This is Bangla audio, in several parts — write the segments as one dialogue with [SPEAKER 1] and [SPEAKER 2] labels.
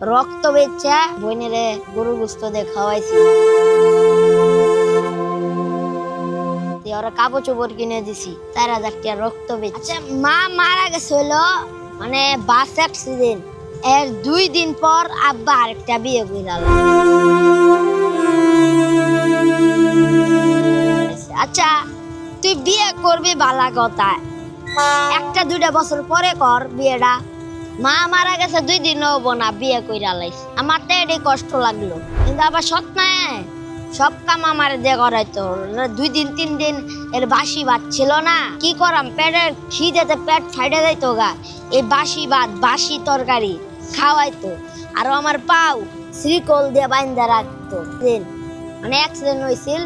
[SPEAKER 1] রক্ত বেচা বোনেরে গরু গোস্ত দিয়ে খাওয়াইছি। ওরা কাপড় চোপড় কিনে দিছি 4,000 টাকা রক্ত বেচে। আচ্ছা, মা মারা গেছে হলো মানে বাস অ্যাক্সিডেন্ট, এর 2 দিন পর আব্বা আরেকটা বিয়ে কইরাল। আচ্ছা, তুই বিয়ে করবি ভালো কথা, 1-2 বছর পরে কর বিয়েটা। মা মারা গেছে 2 দিন হবো না বিয়ে কইরা লাইছে, আমার তো এটাই কষ্ট লাগলো। কিন্তু আবার সৎ না, সব কাম আমার দিয়ে করাইতো। 2 দিন 3 দিন এর বাসি ভাত ছিল না, কি করাম, পেটের খিদেতে পেট ফাইটে যাইতো গা। এই বাসি ভাত বাসি তরকারি খাওয়াইতো, আর আমার পাও শ্রীকল দিয়ে বাইন্ধা রাখতো। মানে অ্যাক্সিডেন্ট হয়েছিল,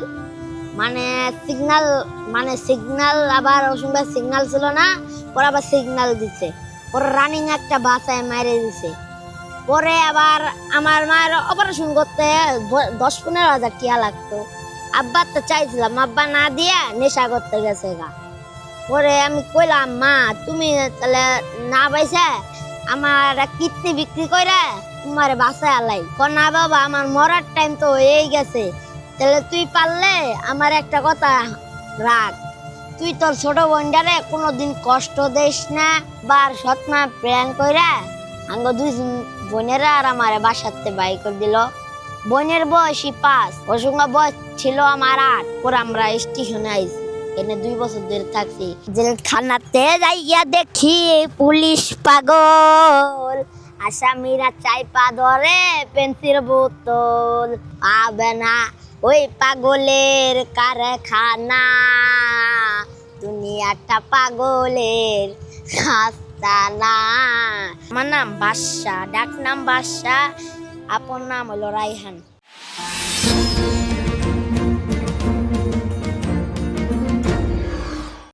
[SPEAKER 1] মানে সিগন্যাল আবার অসংখ্য সিগন্যাল ছিল না, পরে আবার সিগন্যাল দিছে, পরে রানিং একটা বাসায় মাইরে দিছে। পরে আবার আমার মায়ের অপারেশন করতে 10-15 হাজার টাকা লাগতো। আব্বা তো চাইছিলাম, আব্বা না দিয়া নেশা করতে গেছে গা। পরে আমি কইলাম, মা তুমি তাহলে না পাইছে আমার কিডনি বিক্রি করে তোমার বাসায় আলাই। না বাবা, আমার মরার টাইম তো হয়েই গেছে, তাহলে তুই পারলে আমার একটা কথা রাখ, তুই তোর ছোট বোনটারে কোনোদিন কষ্ট দিস না। বার সৎমা প্ল্যান কইরা আঙ্গ 2 বোনেরা আর আমার বাসাতে বাই করে দিল। বোনের বয়সী 5, ওর সঙ্গে বয়স ছিল আমার 8। পরে আমরা স্টেশনে আইছি, এনে 2 বছর ধরে থাকছি। জেলখানাতে যাইয়া দেখি পুলিশ পাগল, আসামিরা চাইপা ধরে পেন্সিল বোতল। পাবে না ওই পাগলের কারখানা, দুনিয়াটা পাগলের খাস্তানা। আমার নাম বাদশা, ডাক নাম বাদশা, আপন নাম হলো রাইহান।